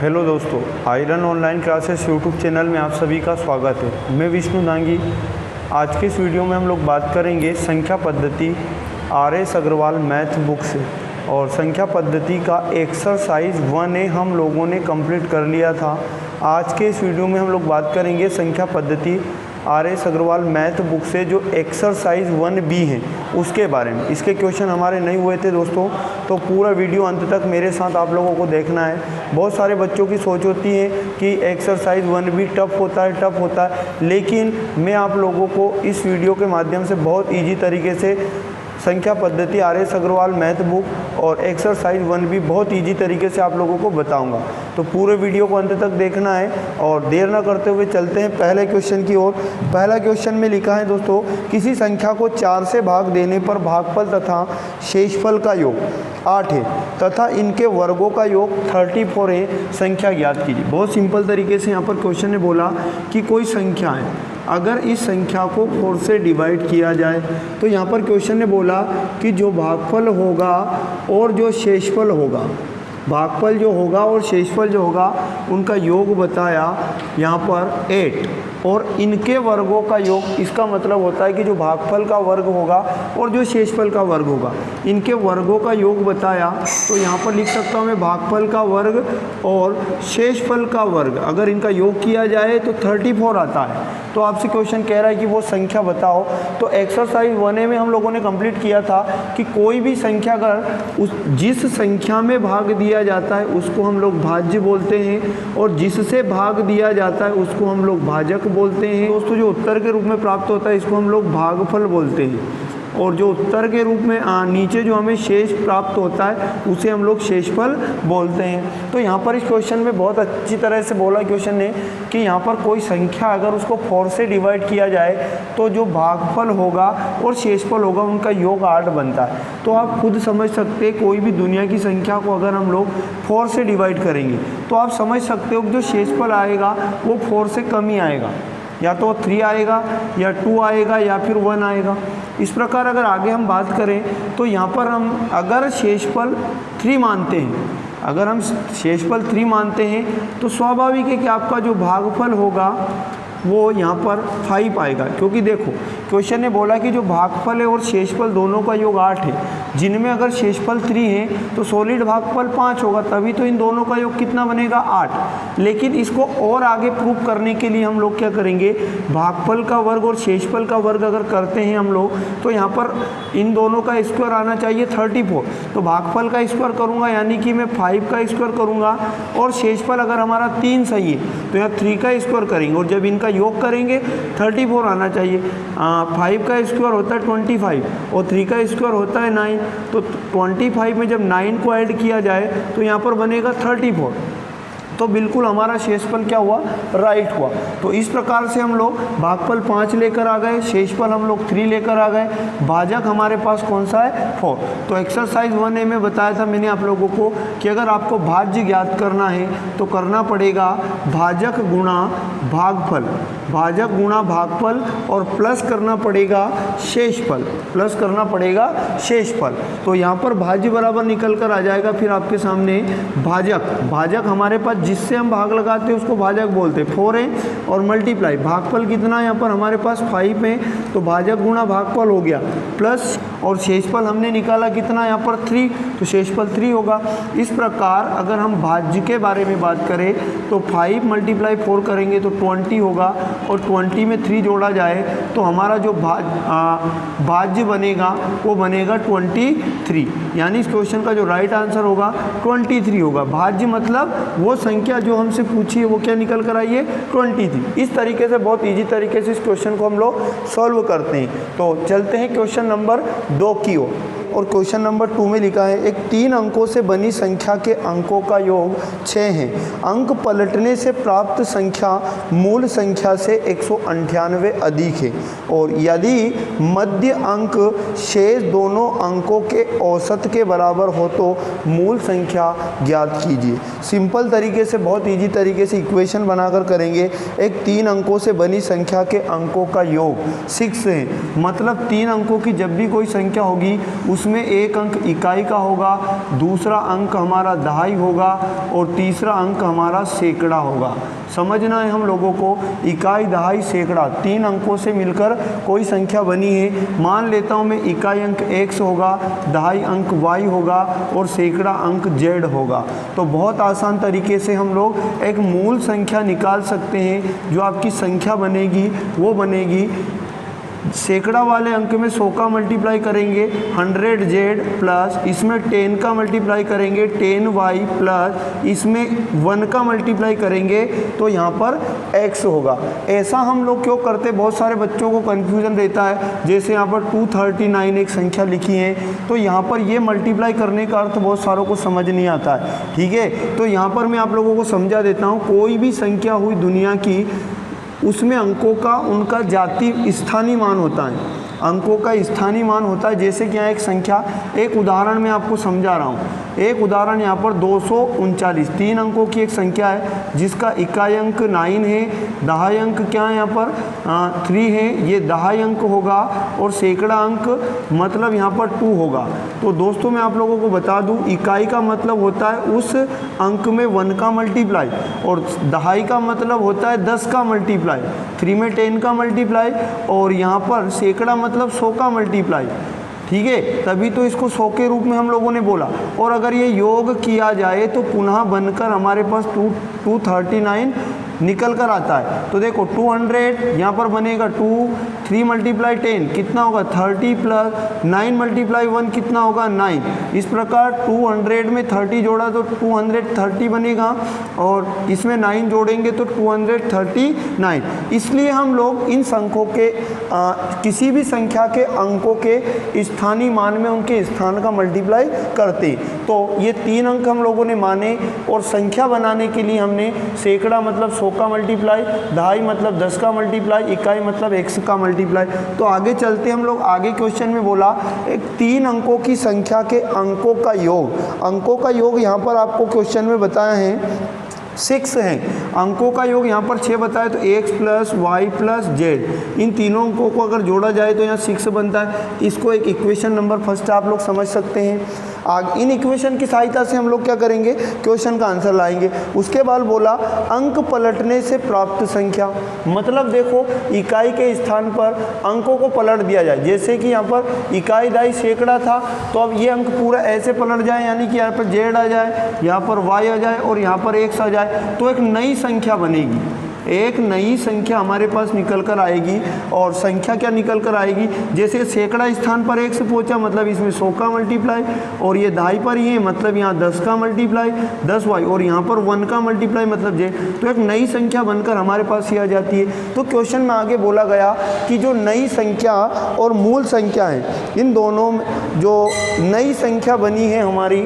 Hello दोस्तों, iron online classes YouTube channel में आप सभी का स्वागत है। मैं विष्णु दांगी। आज के इस वीडियो में हम लोग बात करेंगे संख्या पद्धति RS अग्रवाल मैथ बुक से। और संख्या पद्धति का एक्सरसाइज 1A हम लोगों ने कंप्लीट कर लिया था। आज के इस वीडियो में हम लोग बात करेंगे संख्या पद्धति RS अग्रवाल मैथ बुक से जो एक्सरसाइज 1B है उसके बारे में। इसके क्वेश्चन हमारे नहीं हुए थे दोस्तों, तो पूरा वीडियो अंत तक मेरे साथ आप लोगों को देखना है। बहुत सारे बच्चों की सोच होती है कि एक्सरसाइज 1B टफ होता है, लेकिन मैं आप लोगों को इस वीडियो के माध्यम से बहुत ईजी तरीके से संख्या पद्धति RS अग्रवाल मैथ बुक और एक्सरसाइज 1B बहुत ईजी तरीके से आप लोगों को बताऊंगा। तो पूरे वीडियो को अंत तक देखना है और देर ना करते हुए चलते हैं पहले क्वेश्चन की ओर। पहला क्वेश्चन में लिखा है दोस्तों, किसी संख्या को 4 से भाग देने पर भागफल तथा शेषफल का योग 8 है तथा इनके वर्गों का योग 34 है, संख्या ज्ञात कीजिए। बहुत सिंपल तरीके से यहाँ पर क्वेश्चन ने बोला कि कोई संख्या है, अगर इस संख्या को 4 से डिवाइड किया जाए तो यहाँ पर क्वेश्चन ने बोला कि जो भागफल होगा और जो शेषफल होगा, भागफल जो होगा और शेषफल जो होगा उनका योग बताया यहाँ पर 8 और इनके वर्गों का योग। इसका मतलब होता है कि जो भागफल का वर्ग होगा और जो शेषफल का वर्ग होगा इनके वर्गों का योग बताया। तो यहाँ पर लिख सकता हूँ मैं भागफल का वर्ग और शेषफल का वर्ग, अगर इनका योग किया जाए तो 34 आता है। तो आपसे क्वेश्चन कह रहा है कि वो संख्या बताओ। तो एक्सरसाइज 1A में हम लोगों ने कंप्लीट किया था कि कोई भी संख्या अगर जिस संख्या में भाग दिया जाता है उसको हम लोग भाज्य बोलते हैं और जिससे भाग दिया जाता है उसको हम लोग भाजक बोलते हैं। दोस्तों, जो उत्तर के रूप में प्राप्त होता है इसको हम लोग भागफल बोलते हैं और जो उत्तर के रूप में नीचे जो हमें शेष प्राप्त होता है उसे हम लोग शेषफल बोलते हैं। तो यहाँ पर इस क्वेश्चन में बहुत अच्छी तरह से बोला क्वेश्चन ने कि यहाँ पर कोई संख्या अगर उसको 4 से डिवाइड किया जाए तो जो भागफल होगा और शेषफल होगा उनका योग 8 बनता है। तो आप खुद समझ सकते हैं, कोई भी दुनिया की संख्या को अगर हम लोग 4 से डिवाइड करेंगे तो आप समझ सकते हो कि जो शेषफल आएगा वो 4 से कम ही आएगा, या तो 3 आएगा या 2 आएगा या फिर 1 आएगा। इस प्रकार अगर आगे हम बात करें तो यहाँ पर हम अगर शेषफल 3 मानते हैं, अगर हम शेषफल 3 मानते हैं तो स्वाभाविक है कि आपका जो भागफल होगा वो यहाँ पर 5 आएगा। क्योंकि देखो क्वेश्चन ने बोला कि जो भागफल है और शेषफल दोनों का योग 8 है, जिनमें अगर शेषफल 3 है तो सॉलिड भागफल 5 होगा, तभी तो इन दोनों का योग कितना बनेगा 8। लेकिन इसको और आगे प्रूव करने के लिए हम लोग क्या करेंगे, भागफल का वर्ग और शेषफल का वर्ग अगर करते हैं हम लोग तो यहाँ पर इन दोनों का स्क्वायर आना चाहिए 34। तो भागफल का स्क्वायर करूँगा यानी कि मैं 5 का स्क्वायर करूँगा और शेषफल अगर हमारा 3 सही है तो यहाँ 3 का स्क्वायर करेंगे और जब इनका योग करेंगे 34 आना चाहिए। 5 का स्क्वायर होता है 25 और 3 का स्क्वायर होता है 9। तो 25 में जब 9 को ऐड किया जाए तो यहाँ पर बनेगा 34। तो बिल्कुल हमारा शेषफल क्या हुआ, राइट हुआ। तो इस प्रकार से हम लोग भागफल 5 लेकर आ गए, शेषफल हम लोग 3 लेकर आ गए, भाजक हमारे पास कौन सा है 4। तो एक्सरसाइज 1A में बताया था मैंने आप लोगों को कि अगर आपको भाज्य ज्ञात करना है तो करना पड़ेगा भाजक गुणा भागफल, भाजक गुणा भागफल और प्लस करना पड़ेगा शेषफल, प्लस करना पड़ेगा शेषफल। तो यहाँ पर भाज्य बराबर निकल कर आ जाएगा फिर आपके सामने भाजक। भाजक हमारे पास जिससे हम भाग लगाते हैं उसको भाजक बोलते हैं, 4 है और मल्टीप्लाई भागफल कितना यहाँ पर हमारे पास 5 है, तो भाजक गुणा भागफल हो गया प्लस और शेषफल हमने निकाला कितना यहाँ पर 3, तो शेषफल 3 होगा। इस प्रकार अगर हम भाज्य के बारे में बात करें तो 5 × 4 करेंगे तो 20 होगा और 20 में 3 जोड़ा जाए तो हमारा जो भाज्य बनेगा वो बनेगा 23। यानी इस क्वेश्चन का जो राइट आंसर होगा 23 होगा। भाज्य मतलब वो संख्या जो हमसे पूछी है वो क्या निकल कर आई है 23। इस तरीके से बहुत इजी तरीके से इस क्वेश्चन को हम लोग सॉल्व करते हैं। तो चलते हैं क्वेश्चन नंबर 2 की ओर। और क्वेश्चन नंबर 2 में लिखा है, एक 3 अंकों से बनी संख्या के अंकों का योग 6 है। अंक पलटने से प्राप्त संख्या मूल संख्या से 198 अधिक है और यदि मध्य अंक शेष दोनों अंकों के औसत के बराबर हो तो मूल संख्या ज्ञात कीजिए। सिंपल तरीके से बहुत इजी तरीके से इक्वेशन बनाकर करेंगे। एक 3 अंकों से बनी संख्या के अंकों का योग 6 है, मतलब 3 अंकों की जब भी कोई संख्या होगी उस उसमें एक अंक इकाई का होगा, दूसरा अंक हमारा दहाई होगा और तीसरा अंक हमारा सैकड़ा होगा। समझना है हम लोगों को, इकाई, दहाई, सैकड़ा 3 अंकों से मिलकर कोई संख्या बनी है। मान लेता हूँ मैं इकाई अंक x होगा, दहाई अंक y होगा और सैकड़ा अंक z होगा। तो बहुत आसान तरीके से हम लोग एक मूल संख्या निकाल सकते हैं। जो आपकी संख्या बनेगी वो बनेगी, सैकड़ा वाले अंक में 100 का मल्टीप्लाई करेंगे 100z प्लस इसमें 10 का मल्टीप्लाई करेंगे 10y प्लस इसमें 1 का मल्टीप्लाई करेंगे तो यहाँ पर x होगा। ऐसा हम लोग क्यों करते, बहुत सारे बच्चों को कन्फ्यूज़न रहता है। जैसे यहाँ पर 239 एक संख्या लिखी है तो यहाँ पर ये मल्टीप्लाई करने का अर्थ बहुत सारों को समझ नहीं आता है। ठीक है, तो यहाँ पर मैं आप लोगों को समझा देता हूँ। कोई भी संख्या हुई दुनिया की, उसमें अंकों का उनका जाति स्थानीय मान होता है, अंकों का स्थानीय मान होता है। जैसे कि यहाँ एक संख्या, एक उदाहरण मैं आपको समझा रहा हूँ। एक उदाहरण यहाँ पर 239 3 अंकों की एक संख्या है जिसका इकाई अंक 9 है, दहाई अंक क्या है यहाँ पर 3 है, ये दहाई अंक होगा और सैकड़ा अंक मतलब यहाँ पर 2 होगा। तो दोस्तों मैं आप लोगों को बता दूँ, इकाई का मतलब होता है उस अंक में 1 का मल्टीप्लाई और दहाई का मतलब होता है 10 का मल्टीप्लाई, 3 में 10 का मल्टीप्लाई और यहाँ पर सैकड़ा मतलब 100 का मल्टीप्लाई। ठीक है, तभी तो इसको 100 के रूप में हम लोगों ने बोला। और अगर ये योग किया जाए तो पुनः बनकर हमारे पास 239 निकल कर आता है। तो देखो 200 यहाँ पर बनेगा 2, 3 मल्टीप्लाई 10 कितना होगा 30 प्लस 9 मल्टीप्लाई 1 कितना होगा 9। इस प्रकार 200 में 30 जोड़ा तो 230 बनेगा और इसमें 9 जोड़ेंगे तो 239। इसलिए हम लोग इन संख्यों के किसी भी संख्या के अंकों के स्थानीय मान में उनके स्थान का मल्टीप्लाई करते। तो ये 3 अंक हम लोगों ने माने और संख्या बनाने के लिए हमने सैकड़ा मतलब 100 का मल्टीप्लाई, दहाई मतलब 10 का मल्टीप्लाई, इकाई मतलब x का मल्टीप्लाई। तो आगे चलते हम लोग, आगे क्वेश्चन में बोला एक 3 अंकों की संख्या के अंकों का योग। अंकों का योग यहाँ पर आपको क्वेश्चन में बताया है 6 है। अंकों का योग यहाँ पर 6 बताया तो x plus Y plus Z, इन तीनों अंकों को अगर जोड़ा जाए तो यहाँ 6 बनता है। इसको एक इक्वेशन नंबर फर्स्ट आप लोग समझ सकते हैं। इन इक्वेशन की सहायता से हम लोग क्या करेंगे, क्वेश्चन का आंसर लाएंगे। उसके बाद बोला अंक पलटने से प्राप्त संख्या, मतलब देखो इकाई के स्थान पर अंकों को पलट दिया जाए। जैसे कि यहाँ पर इकाई दहाई सैकड़ा था तो अब ये अंक पूरा ऐसे पलट जाए, यानी कि यहाँ पर जेड आ जाए, यहाँ पर वाई आ जाए और यहाँ पर एक्स आ जाए, तो एक नई संख्या बनेगी। एक नई संख्या हमारे पास निकल कर आएगी। और संख्या क्या निकल कर आएगी, जैसे सैकड़ा स्थान पर 1 से पहुँचा मतलब इसमें 100 का मल्टीप्लाई और ये दहाई पर ही है मतलब यहाँ 10 का मल्टीप्लाई 10y और यहाँ पर 1 का मल्टीप्लाई मतलब z। तो एक नई संख्या बनकर हमारे पास ही आ जाती है। तो क्वेश्चन में आगे बोला गया कि जो नई संख्या और मूल संख्या है, इन दोनों में जो नई संख्या बनी है हमारी,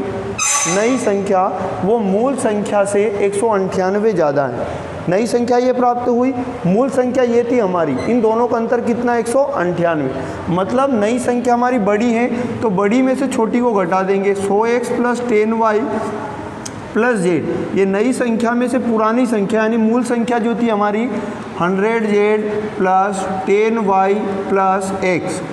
नई संख्या वो मूल संख्या से 198 ज़्यादा है। नई संख्या ये प्राप्त हुई, मूल संख्या ये थी हमारी, इन दोनों का अंतर कितना 198। मतलब नई संख्या हमारी बड़ी है तो बड़ी में से छोटी को घटा देंगे। 100x plus 10y plus z, ये नई संख्या में से पुरानी संख्या यानी मूल संख्या जो थी हमारी 100z plus 10y plus x,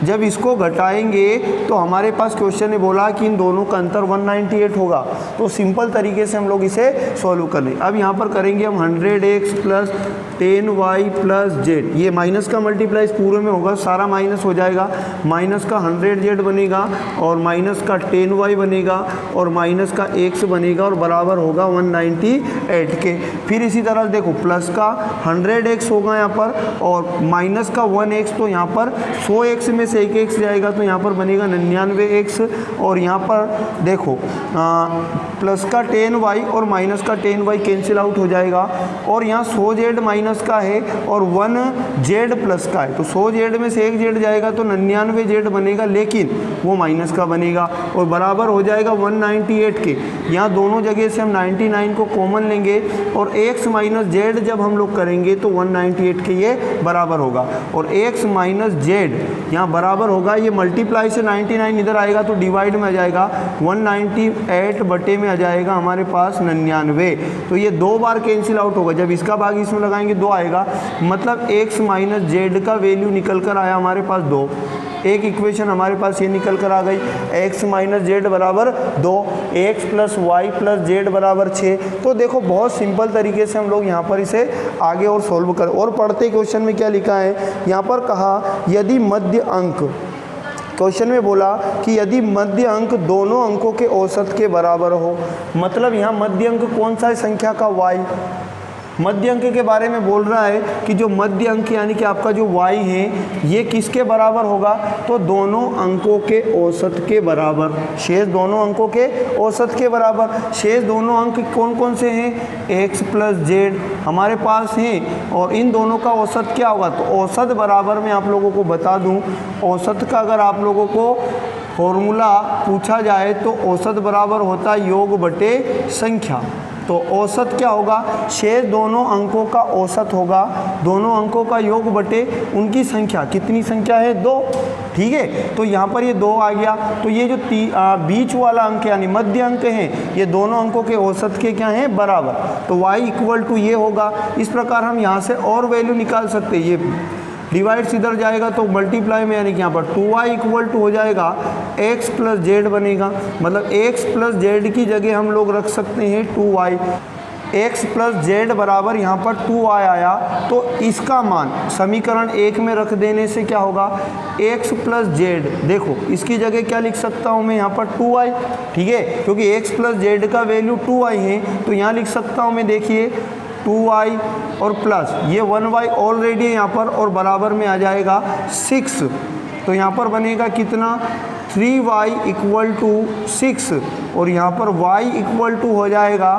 जब इसको घटाएंगे तो हमारे पास क्वेश्चन ने बोला कि इन दोनों का अंतर 198 होगा। तो सिंपल तरीके से हम लोग इसे सॉल्व कर लें। अब यहाँ पर करेंगे हम 100x plus 10y plus z, ये माइनस का मल्टीप्लाई इस पूरे में होगा, सारा माइनस हो जाएगा। माइनस का 100z बनेगा और माइनस का 10y बनेगा और माइनस का x बनेगा और बराबर होगा 198 के। फिर इसी तरह देखो प्लस का 100x होगा यहाँ पर और माइनस का 1x, तो यहाँ पर 100x में से एक x जाएगा तो यहाँ पर बनेगा 99x और यहाँ पर देखो प्लस का 10y और माइनस का 10y कैंसिल आउट हो जाएगा और यहाँ 100z माइनस का है और 1z प्लस का है, तो 100z में से एक z जाएगा तो 99z बनेगा, लेकिन वो माइनस का बनेगा और बराबर हो जाएगा 198 के। यहाँ दोनों जगह से हम 99 को कॉमन लेंगे और x माइनस जेड जब हम लोग करेंगे तो 198 के ये बराबर होगा और x माइनस जेड यहाँ बराबर होगा, ये मल्टीप्लाई से 99 इधर आएगा तो डिवाइड में आ जाएगा 198 बटे में आ जाएगा हमारे पास 99। तो ये 2 बार कैंसिल आउट होगा, जब इसका भाग इसमें लगाएंगे 2 आएगा, मतलब x माइनस जेड का वैल्यू निकल कर आया हमारे पास 2। एक इक्वेशन हमारे पास ये निकल कर आ गई, x माइनस जेड बराबर 2, x plus Y plus z बराबर 6। तो देखो बहुत सिंपल तरीके से हम लोग यहाँ पर इसे आगे और सोल्व कर और पढ़ते क्वेश्चन में क्या लिखा है, यहाँ पर कहा यदि मध्य अंक, क्वेश्चन में बोला कि यदि मध्य अंक दोनों अंकों के औसत के बराबर हो, मतलब यहाँ मध्य अंक कौन सा है, संख्या का y, मध्य अंक के बारे में बोल रहा है कि जो मध्य अंक यानी कि आपका जो y है ये किसके बराबर होगा, तो दोनों अंकों के औसत के बराबर, शेष दोनों अंकों के औसत के बराबर। शेष दोनों अंक कौन कौन से हैं, x प्लस जेड हमारे पास हैं और इन दोनों का औसत क्या होगा, तो औसत बराबर मैं आप लोगों को बता दूं, औसत का अगर आप लोगों को फॉर्मूला पूछा जाए तो औसत बराबर होता है योग बटे संख्या। तो औसत क्या होगा, शेष दोनों अंकों का औसत होगा दोनों अंकों का योग बटे उनकी संख्या, कितनी संख्या है, 2, ठीक है। तो यहाँ पर ये 2 आ गया, तो ये जो बीच वाला अंक यानी मध्य अंक हैं ये दोनों अंकों के औसत के क्या हैं, बराबर। तो y इक्वल टू ये होगा। इस प्रकार हम यहाँ से और वैल्यू निकाल सकते हैं, ये डिवाइड इधर जाएगा तो मल्टीप्लाई में यानी कि यहाँ पर 2y इक्वल टू हो जाएगा x प्लस जेड बनेगा, मतलब x प्लस जेड की जगह हम लोग रख सकते हैं 2y, x प्लस जेड बराबर यहाँ पर 2y आया। तो इसका मान समीकरण 1 में रख देने से क्या होगा, x प्लस जेड, देखो इसकी जगह क्या लिख सकता हूँ मैं यहाँ पर 2y, ठीक है, क्योंकि x प्लस जेड का वैल्यू 2y है तो यहाँ लिख सकता हूँ मैं, देखिए 2y और प्लस ये 1y ऑलरेडी है यहाँ पर और बराबर में आ जाएगा 6। तो यहाँ पर बनेगा कितना, 3y इक्वल टू 6 और यहाँ पर y इक्वल टू हो जाएगा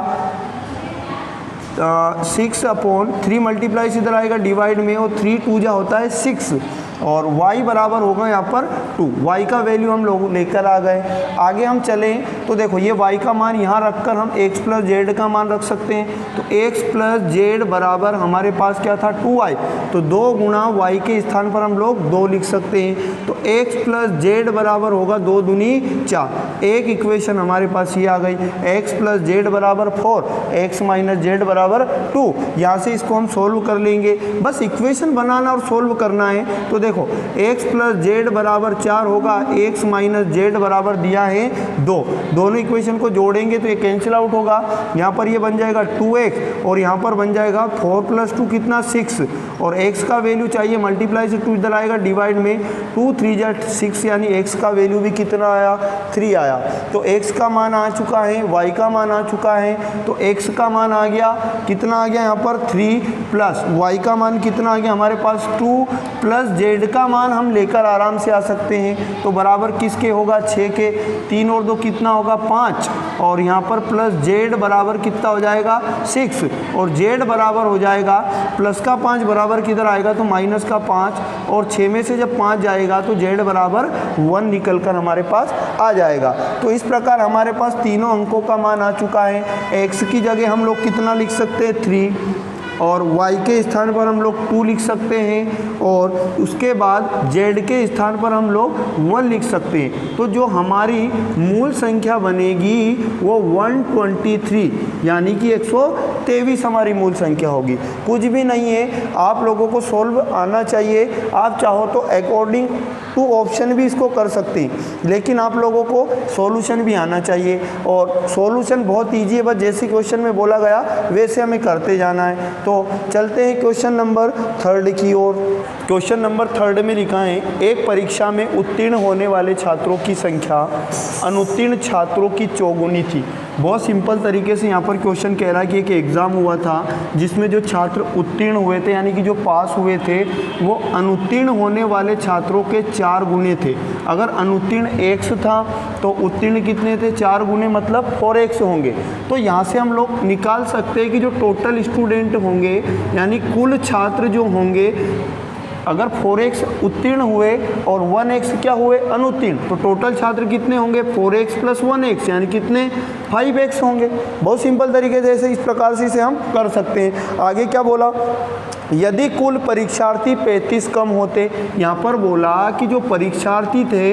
6/3 मल्टीप्लाई इधर आएगा डिवाइड में और 3 2 जा होता है 6 और y बराबर होगा यहाँ पर 2। y का वैल्यू हम लोग लेकर आ गए। आगे हम चलें तो देखो ये y का मान यहाँ रखकर हम x प्लस जेड का मान रख सकते हैं। तो x प्लस जेड बराबर हमारे पास क्या था, 2y, तो 2 गुणा y के स्थान पर हम लोग 2 लिख सकते हैं। तो x प्लस जेड बराबर होगा 2 दूनी 4। एक इक्वेशन हमारे पास ये आ गई, x प्लस जेड बराबर 4, x माइनस जेड बराबर 2। यहाँ से इसको हम सोल्व कर लेंगे, बस इक्वेशन बनाना और सोल्व करना है। तो देखो x प्लस जेड बराबर 4 होगा, x माइनस जेड बराबर दिया है 2, दोनों इक्वेशन को जोड़ेंगे तो ये कैंसिल आउट होगा। यहाँ पर ये बन जाएगा 2x और यहाँ पर बन जाएगा 4 प्लस 2 कितना 6 और x का वैल्यू चाहिए मल्टीप्लाई से 2 इधर आएगा डिवाइड में 2 3 जा 6 यानी x का वैल्यू भी कितना आया, 3 आया। तो x का मान आ चुका है, y का मान आ चुका है, तो x का मान आ गया कितना आ गया यहाँ पर 3 प्लस y का मान कितना आ गया हमारे पास 2 प्लस जेड का मान हम लेकर आराम से आ सकते हैं। तो बराबर किसके होगा, 6 के, 3 और 2 कितना होगा 5 और यहाँ पर प्लस जेड बराबर कितना हो जाएगा 6 और जेड बराबर हो जाएगा प्लस का 5 बराबर किधर आएगा तो माइनस का 5 और 6 में से जब 5 जाएगा तो जेड बराबर 1 निकल कर हमारे पास आ जाएगा। तो इस प्रकार हमारे पास तीनों अंकों का मान आ चुका है। x की जगह हम लोग कितना लिख सकते हैं 3 और y के स्थान पर हम लोग 2 लिख सकते हैं और उसके बाद z के स्थान पर हम लोग 1 लिख सकते हैं। तो जो हमारी मूल संख्या बनेगी वो 123 यानी कि 123 हमारी मूल संख्या होगी। कुछ भी नहीं है, आप लोगों को सोल्व आना चाहिए। आप चाहो तो अकॉर्डिंग टू ऑप्शन भी इसको कर सकते हैं, लेकिन आप लोगों को सॉल्यूशन भी आना चाहिए और सॉल्यूशन बहुत ईजी है, बस जैसे क्वेश्चन में बोला गया वैसे हमें करते जाना है। तो चलते हैं क्वेश्चन नंबर 3 की ओर। क्वेश्चन नंबर 3 में लिखा है, एक परीक्षा में उत्तीर्ण होने वाले छात्रों की संख्या अनुत्तीर्ण छात्रों की चौगुनी थी। बहुत सिंपल तरीके से यहाँ पर क्वेश्चन कह रहा है कि एक एग्ज़ाम हुआ था जिसमें जो छात्र उत्तीर्ण हुए थे यानी कि जो पास हुए थे वो अनुत्तीर्ण होने वाले छात्रों के 4 गुने थे। अगर अनुत्तीर्ण x था तो उत्तीर्ण कितने थे, 4 गुने मतलब 4x होंगे। तो यहाँ से हम लोग निकाल सकते हैं कि जो टोटल स्टूडेंट होंगे यानी कुल छात्र जो होंगे, अगर 4x उत्तीर्ण हुए और 1x क्या हुए अनुत्तीर्ण, तो टोटल छात्र कितने होंगे 4x प्लस 1x यानी कितने 5x होंगे। बहुत सिंपल तरीके से इस प्रकार से इसे हम कर सकते हैं। आगे क्या बोला, यदि कुल परीक्षार्थी 35 कम होते, यहाँ पर बोला कि जो परीक्षार्थी थे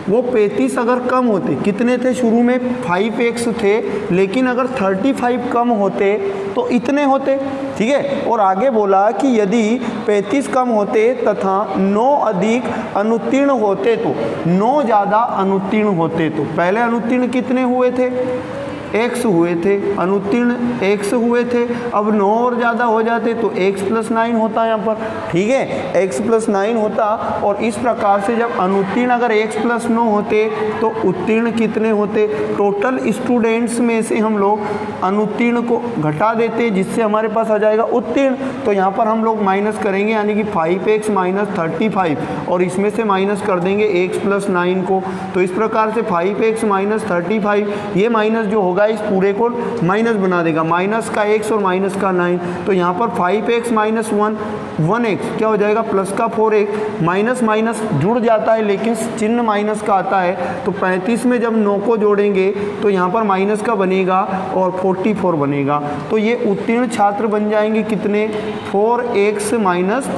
वो 35 अगर कम होते, कितने थे शुरू में 5x थे, लेकिन अगर 35 कम होते तो इतने होते, ठीक है। और आगे बोला कि यदि 35 कम होते तथा 9 अधिक अनुत्तीर्ण होते तो, 9 ज़्यादा अनुत्तीर्ण होते तो, पहले अनुत्तीर्ण कितने हुए थे, x हुए थे, अनुत्तीर्ण x हुए थे, अब 9 और ज़्यादा हो जाते तो x + 9 होता यहाँ पर, ठीक है, x + 9 होता। और इस प्रकार से जब अनुत्तीर्ण अगर x + 9 होते तो उत्तीर्ण कितने होते, टोटल स्टूडेंट्स में से हम लोग अनुत्तीर्ण को घटा देते जिससे हमारे पास आ जाएगा उत्तीर्ण। तो यहाँ पर हम लोग माइनस करेंगे, यानी कि 5x - 35 और इसमें से माइनस कर देंगे x + 9 को। तो इस प्रकार से 5x - 35, ये माइनस जो होगा इस पूरे को माइनस बना देगा, माइनस का x और माइनस का 9। तो यहाँ पर 5x - 1 1x क्या हो जाएगा, प्लस का 4x, माइनस माइनस जुड़ जाता है लेकिन चिन्ह माइनस का आता है। तो 35 में जब 9 को जोड़ेंगे तो यहाँ पर माइनस का बनेगा और 44 बनेगा। तो ये उत्तीर्ण छात्र बन जाएंगे कितने, 4x -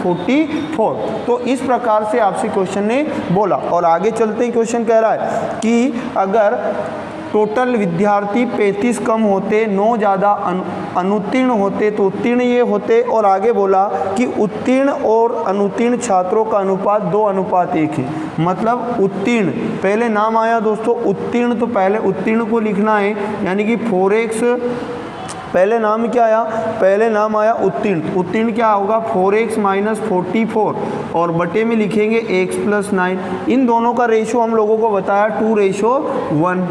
44। तो इस प्रकार से आपसे क्वेश्चन ने बोला। और आगे चलते ही क्वेश्चन कह रहा है कि अगर टोटल विद्यार्थी 35 कम होते, 9 ज़्यादा अनुत्तीर्ण होते तो उत्तीर्ण ये होते। और आगे बोला कि उत्तीर्ण और अनुत्तीर्ण छात्रों का अनुपात 2:1 है। मतलब उत्तीर्ण पहले नाम आया दोस्तों, उत्तीर्ण तो पहले उत्तीर्ण को लिखना है, यानी कि 4x पहले नाम क्या आया, पहले नाम आया उत्तीर्ण। उत्तीर्ण क्या होगा, 4x - 44 और बटे में लिखेंगे x + 9। इन दोनों का रेशो हम लोगों को बताया 2:1।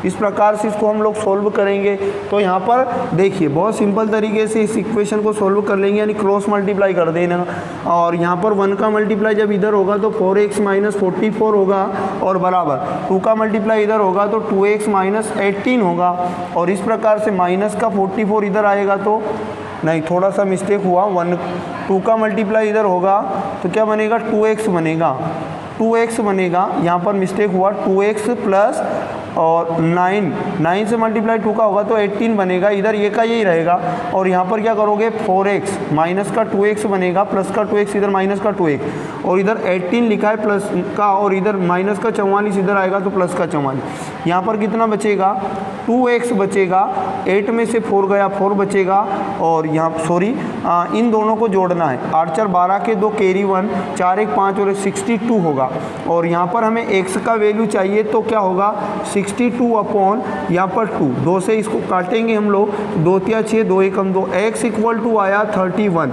इस प्रकार से इसको हम लोग सोल्व करेंगे। तो यहाँ पर देखिए बहुत सिंपल तरीके से इस इक्वेशन को सोल्व कर लेंगे, यानी क्रॉस मल्टीप्लाई कर देना। और यहाँ पर 1 का मल्टीप्लाई जब इधर होगा तो 4x - 44 होगा, और बराबर 2 का मल्टीप्लाई इधर होगा तो 2x - 18 होगा। और इस प्रकार से माइनस का 44 इधर आएगा तो नहीं, थोड़ा सा मिस्टेक हुआ, 2 का मल्टीप्लाई इधर होगा तो क्या बनेगा, 2x बनेगा, 2x बनेगा। यहाँ पर मिस्टेक हुआ, 2x प्लस और 9 से मल्टीप्लाई 2 का होगा तो 18 बनेगा, इधर ये का यही रहेगा। और यहाँ पर क्या करोगे, 4x माइनस का 2x बनेगा, प्लस का 2x इधर माइनस का 2x, और इधर 18 लिखा है प्लस का, और इधर माइनस का 44 इधर आएगा तो प्लस का 44। यहाँ पर कितना बचेगा, 2x बचेगा, 8 में से 4 गया 4 बचेगा। और यहाँ इन दोनों को जोड़ना है, 8 4 12 के 2 कैरी 1, 4 1 5 और 62 होगा। और यहाँ पर हमें x का वैल्यू चाहिए तो क्या होगा, 62 अपॉन यहाँ पर 2 से इसको काटेंगे हम लोग, 2 3 6 2 1 2, x = आया 31।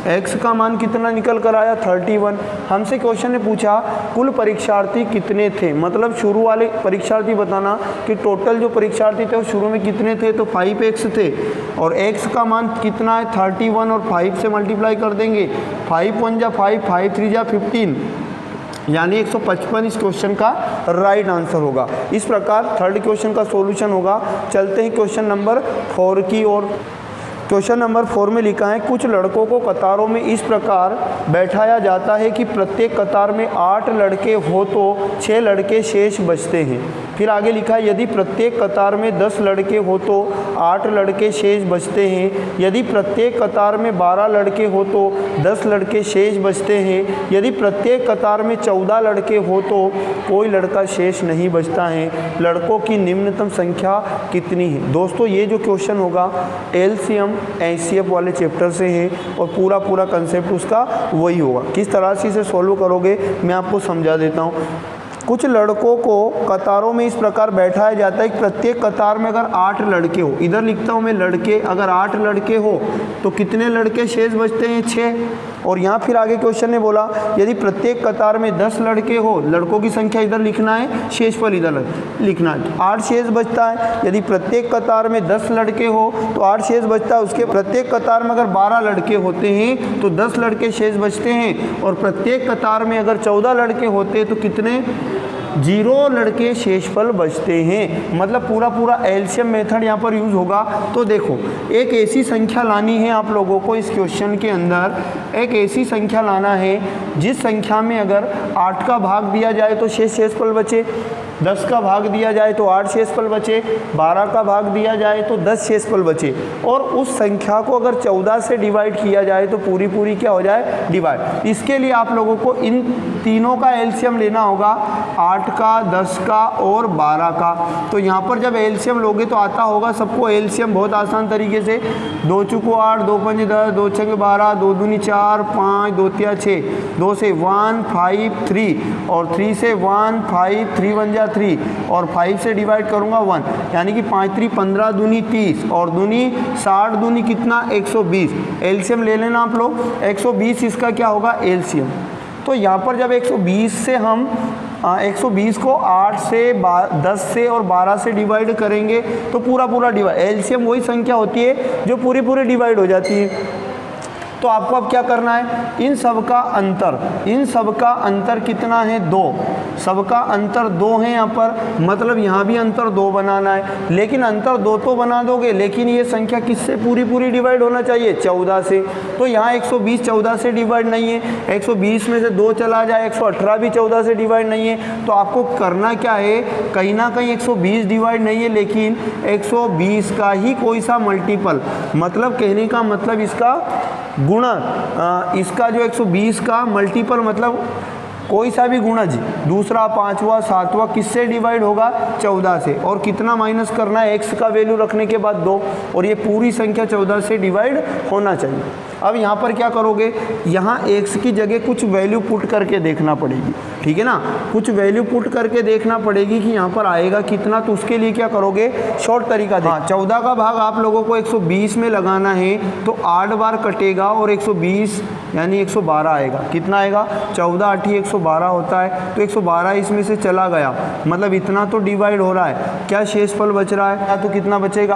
x का मान कितना निकल कर आया, 31। हमसे क्वेश्चन ने पूछा कुल परीक्षार्थी कितने थे, मतलब शुरू वाले परीक्षार्थी बताना कि टोटल जो परीक्षार्थी थे वो शुरू में कितने थे, तो 5x थे। और x का मान कितना है, 31, और 5 से मल्टीप्लाई कर देंगे, 5 1 जा 5, 5 3 जा 15, यानी 155 इस क्वेश्चन का राइट आंसर होगा। इस प्रकार थर्ड क्वेश्चन का सॉल्यूशन होगा। चलते हैं क्वेश्चन नंबर 4 की ओर। क्वेश्चन नंबर 4 में लिखा है, कुछ लड़कों को कतारों में इस प्रकार बैठाया जाता है कि प्रत्येक कतार में 8 लड़के हो तो 6 लड़के शेष बचते हैं। फिर आगे लिखा है, यदि प्रत्येक कतार में 10 लड़के हो तो 8 लड़के शेष बचते हैं। यदि प्रत्येक कतार में 12 लड़के हो तो 10 लड़के शेष बचते हैं। यदि प्रत्येक कतार में 14 लड़के हो तो कोई लड़का शेष नहीं बचता है। लड़कों की निम्नतम संख्या कितनी है। दोस्तों ये जो क्वेश्चन होगा एलसीएम एचसीएफ वाले चैप्टर से है, और पूरा कंसेप्ट उसका वही होगा। किस तरह से इसे सॉल्व करोगे मैं आपको समझा देता हूँ। कुछ लड़कों को कतारों में इस प्रकार बैठाया जाता है कि प्रत्येक कतार में अगर 8 लड़के हो, इधर लिखता हूँ मैं लड़के, अगर 8 लड़के हो तो कितने लड़के शेष बचते हैं, 6। और यहाँ फिर आगे क्वेश्चन ने बोला यदि प्रत्येक कतार में 10 लड़के हो, लड़कों की संख्या इधर लिखना है, शेषफल इधर लिखना है, 8 शेष बचता है। यदि प्रत्येक कतार में 10 लड़के हो तो 8 शेष बचता है। उसके प्रत्येक कतार में अगर 12 लड़के होते हैं तो 10 लड़के शेष बचते हैं। और प्रत्येक कतार में अगर 14 लड़के होते हैं तो कितने, 0 लड़के शेषफल बचते हैं। मतलब पूरा एलसीएम मेथड यहाँ पर यूज़ होगा। तो देखो एक ऐसी संख्या लानी है आप लोगों को, इस क्वेश्चन के अंदर एक ऐसी संख्या लाना है जिस संख्या में अगर 8 का भाग दिया जाए तो शेषफल बचे, 10 का भाग दिया जाए तो 8 शेषफल बचे, 12 का भाग दिया जाए तो 10 शेषफल बचे। और उस संख्या को अगर 14 से डिवाइड किया जाए तो पूरी क्या हो जाए, डिवाइड। इसके लिए आप लोगों को इन तीनों का एलसीएम लेना होगा, 8 का, 10 का और 12 का। तो यहाँ पर जब एलसीएम लोगे तो आता होगा सबको एलसीएम बहुत आसान तरीके से, 2 चुको 8, 2 पंजे 10, 2 छके 12, 2 दूनी 4, 5, 2 तिया 6, 2 से 1, 5, 3 और 3 से 1, 5, 3 1 जा 3 और 5 से डिवाइड करूँगा 1, यानी कि 5 3 15 दूनी 30 और दूनी 60 दूनी कितना 120। एलसीएम ले लेना आप लोग, 120 इसका क्या होगा एलसीएम। तो यहाँ पर जब 120 से हम 120 को 8 से 10 से और 12 से डिवाइड करेंगे तो पूरा डिवाइड, एलसीएम वही संख्या होती है जो पूरी डिवाइड हो जाती है। तो आपको अब क्या करना है, इन सब का अंतर कितना है 2, सबका अंतर 2 है यहाँ पर, मतलब यहाँ भी अंतर 2 बनाना है। लेकिन अंतर 2 तो बना दोगे, लेकिन ये संख्या किससे पूरी डिवाइड होना चाहिए 14 से। तो यहाँ 120 14 से डिवाइड नहीं है, 120 में से 2 चला जाए, 118 भी 14 से डिवाइड नहीं है। तो आपको करना क्या है, कहीं ना कहीं 120 डिवाइड नहीं है, लेकिन 120 का ही कोई सा मल्टीपल, मतलब कहने का मतलब इसका गुणा, इसका जो 120 का मल्टीपल मतलब कोई सा भी गुणज, दूसरा, पांचवा, सातवां किससे डिवाइड होगा 14 से। और कितना माइनस करना है, x का वैल्यू रखने के बाद 2, और ये पूरी संख्या 14 से डिवाइड होना चाहिए। अब यहाँ पर क्या करोगे, यहाँ x की जगह कुछ वैल्यू पुट करके देखना पड़ेगी, ठीक है ना, कुछ वैल्यू पुट करके देखना पड़ेगी कि यहाँ पर आएगा कितना। तो उसके लिए क्या करोगे, शॉर्ट तरीका हाँ, 14 का भाग आप लोगों को 120 में लगाना है, तो 8 बार कटेगा और 120 यानी 112 आएगा। कितना आएगा, 14 8 112 होता है, तो 112 इसमें से चला गया, मतलब इतना तो डिवाइड हो रहा है। क्या शेषफल बच रहा है, तो कितना बचेगा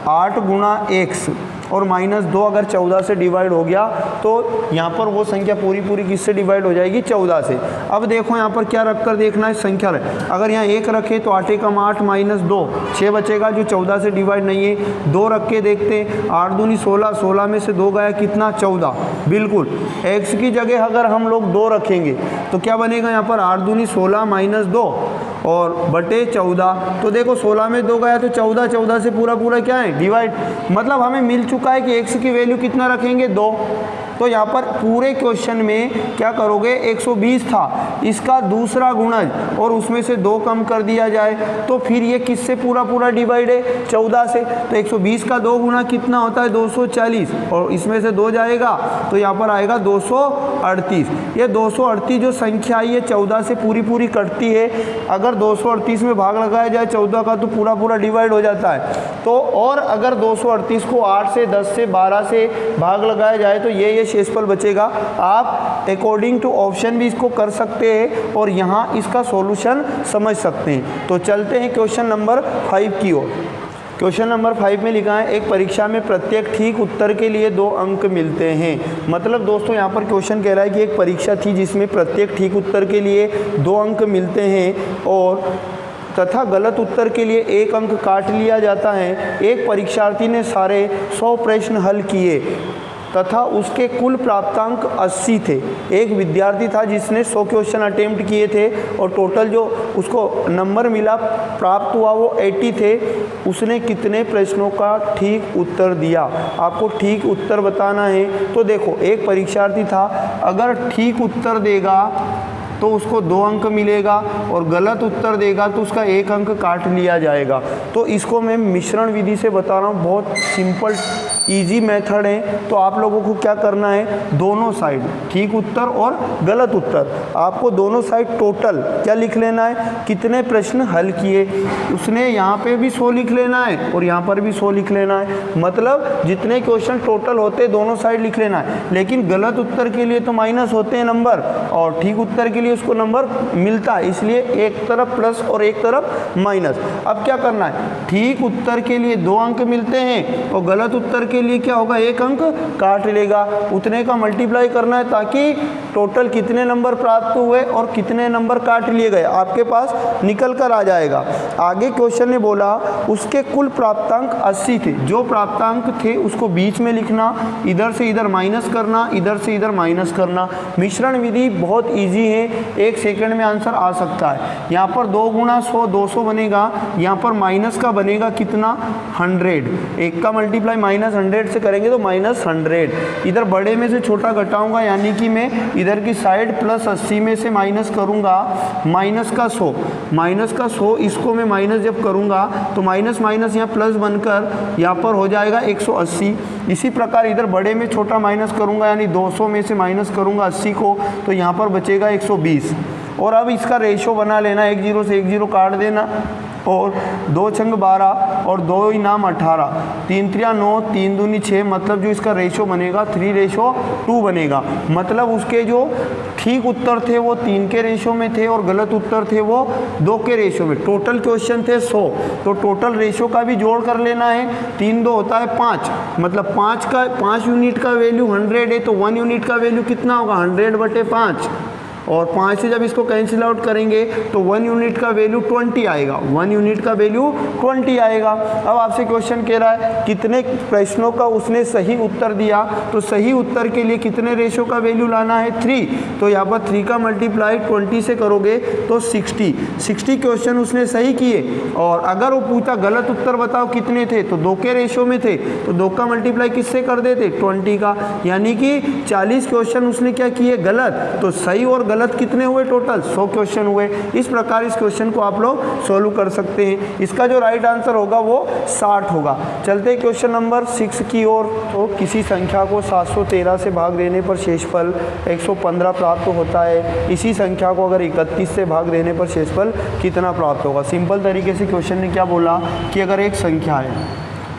8 गुणा x और -2 अगर 14 से डिवाइड हो गया तो यहाँ पर वो संख्या पूरी किससे डिवाइड हो जाएगी 14 से। अब देखो यहाँ पर क्या रख कर देखना है, संख्या अगर यहाँ 1 रखे तो 8 कम 8 -2 6 बचेगा जो 14 से डिवाइड नहीं है। 2 रख के देखते हैं, 8 दूनी 16, 16 में से 2 गया कितना 14। बिल्कुल x की जगह अगर हम लोग 2 रखेंगे तो क्या बनेगा, यहाँ पर 8 दूनी 16 -2 और बटे 14। तो देखो 16 में 2 गया तो 14, 14 से पूरा क्या है डिवाइड, मतलब हमें मिल चुका है कि x की वैल्यू कितना रखेंगे 2। तो यहाँ पर पूरे क्वेश्चन में क्या करोगे, 120 था, इसका दूसरा गुणज और उसमें से 2 कम कर दिया जाए तो फिर ये किससे पूरा डिवाइड है 14 से। तो 120 का 2 गुना कितना होता है 240 और इसमें से 2 जाएगा तो यहाँ पर आएगा 238। ये 238 जो संख्या है ये 14 से पूरी कटती है। अगर 238 में भाग लगाया जाए 14 का तो पूरा डिवाइड हो जाता है। तो और अगर 238 को 8 से 10 से 12 से भाग लगाया जाए तो ये शेषफल बचेगा। आप अकॉर्डिंग टू ऑप्शन भी इसको कर सकते हैं और यहाँ इसका सॉल्यूशन समझ सकते हैं। तो चलते हैं क्वेश्चन नंबर 5 की ओर। क्वेश्चन नंबर 5 में लिखा है, एक परीक्षा में प्रत्येक ठीक उत्तर के लिए 2 अंक मिलते हैं। मतलब दोस्तों यहाँ पर क्वेश्चन कह रहा है कि एक परीक्षा थी जिसमें प्रत्येक ठीक उत्तर के लिए 2 अंक मिलते हैं और तथा गलत उत्तर के लिए 1 अंक काट लिया जाता है। एक परीक्षार्थी ने सारे 100 प्रश्न हल किए तथा उसके कुल प्राप्तांक 80 थे। एक विद्यार्थी था जिसने 100 क्वेश्चन अटेम्प्ट किए थे और टोटल जो उसको नंबर मिला प्राप्त हुआ वो 80 थे। उसने कितने प्रश्नों का ठीक उत्तर दिया? आपको ठीक उत्तर बताना है। तो देखो एक परीक्षार्थी था, अगर ठीक उत्तर देगा तो उसको 2 अंक मिलेगा और गलत उत्तर देगा तो उसका 1 अंक काट लिया जाएगा। तो इसको मैं मिश्रण विधि से बता रहा हूँ, बहुत सिंपल इजी मेथड है। तो आप लोगों को क्या करना है, दोनों साइड ठीक उत्तर और गलत उत्तर, आपको दोनों साइड टोटल क्या लिख लेना है, कितने प्रश्न हल किए। उसने यहाँ पे भी 100 लिख लेना है और यहाँ पर भी 100 लिख लेना है। मतलब जितने क्वेश्चन टोटल होते दोनों साइड लिख लेना है। लेकिन गलत उत्तर के लिए तो माइनस होते हैं नंबर और ठीक उत्तर के लिए उसको नंबर मिलता है, इसलिए एक तरफ प्लस और एक तरफ माइनस। अब क्या करना है, ठीक उत्तर के लिए 2 अंक मिलते हैं और गलत उत्तर के लिए क्या होगा, 1 अंक काट लेगा। उतने का मल्टीप्लाई करना है ताकि टोटल कितने नंबर प्राप्त हुए और कितने नंबर काट लिए गए आपके पास निकल कर आ जाएगा। आगे क्वेश्चन ने बोला उसके कुल प्राप्तांक 80 थे। जो प्राप्तांक थे उसको बीच में लिखना, इधर से इधर माइनस करना, इधर से इधर माइनस करना। मिश्रण विधि बहुत ईजी है, 1 सेकंड में आंसर आ सकता है। यहाँ पर 2 गुणा 100 200 बनेगा, यहाँ पर माइनस का बनेगा कितना 100, 1 का मल्टीप्लाई -100 -100 से करेंगे तो -100। इधर बड़े में से छोटा घटाऊंगा, यानी कि मैं इधर की साइड +80 में से माइनस करूंगा माइनस का 100, इसको मैं माइनस जब करूंगा तो माइनस माइनस यहाँ प्लस बनकर यहाँ पर हो जाएगा 180। इसी प्रकार इधर बड़े में छोटा माइनस करूंगा, यानी 200 में से माइनस करूंगा 80 को, तो यहाँ पर बचेगा 120। और अब इसका रेशो बना लेना, 1 0 से 1 0 काट देना, और 2 छंग 12 और 2 इनाम 18, 3 3 9, 3 दूनी 6, मतलब जो इसका रेशो बनेगा 3:2 बनेगा। मतलब उसके जो ठीक उत्तर थे वो 3 के रेशो में थे और गलत उत्तर थे वो 2 के रेशो में। टोटल क्वेश्चन थे 100, तो टोटल रेशो का भी जोड़ कर लेना है। 3 2 होता है 5, मतलब 5 यूनिट का वैल्यू 100 है, तो 1 यूनिट का वैल्यू कितना होगा 100/5, और 5 से जब इसको कैंसिल आउट करेंगे तो 1 यूनिट का वैल्यू 20 आएगा, 1 यूनिट का वैल्यू 20 आएगा। अब आपसे क्वेश्चन कह रहा है कितने प्रश्नों का उसने सही उत्तर दिया, तो सही उत्तर के लिए कितने रेशो का वैल्यू लाना है 3, तो यहाँ पर 3 का मल्टीप्लाई 20 से करोगे तो 60 क्वेश्चन उसने सही किए। और अगर वो पूछा गलत उत्तर बताओ कितने थे, तो 2 के रेशो में थे, तो 2 का मल्टीप्लाई किससे कर देते 20 का, यानी कि 40 क्वेश्चन उसने क्या किए गलत। तो सही और गलत कितने हुए टोटल 100 क्वेश्चन हुए। इस प्रकार इस क्वेश्चन को आप लोग सॉल्व कर सकते हैं। इसका जो राइट आंसर होगा वो 60 होगा। चलते हैं क्वेश्चन नंबर 6 की ओर। तो किसी संख्या को 713 से भाग देने पर शेषफल 115 प्राप्त होता है, इसी संख्या को अगर 31 से भाग देने पर शेषफल कितना प्राप्त होगा। सिंपल तरीके से क्वेश्चन ने क्या बोला कि अगर एक संख्या है,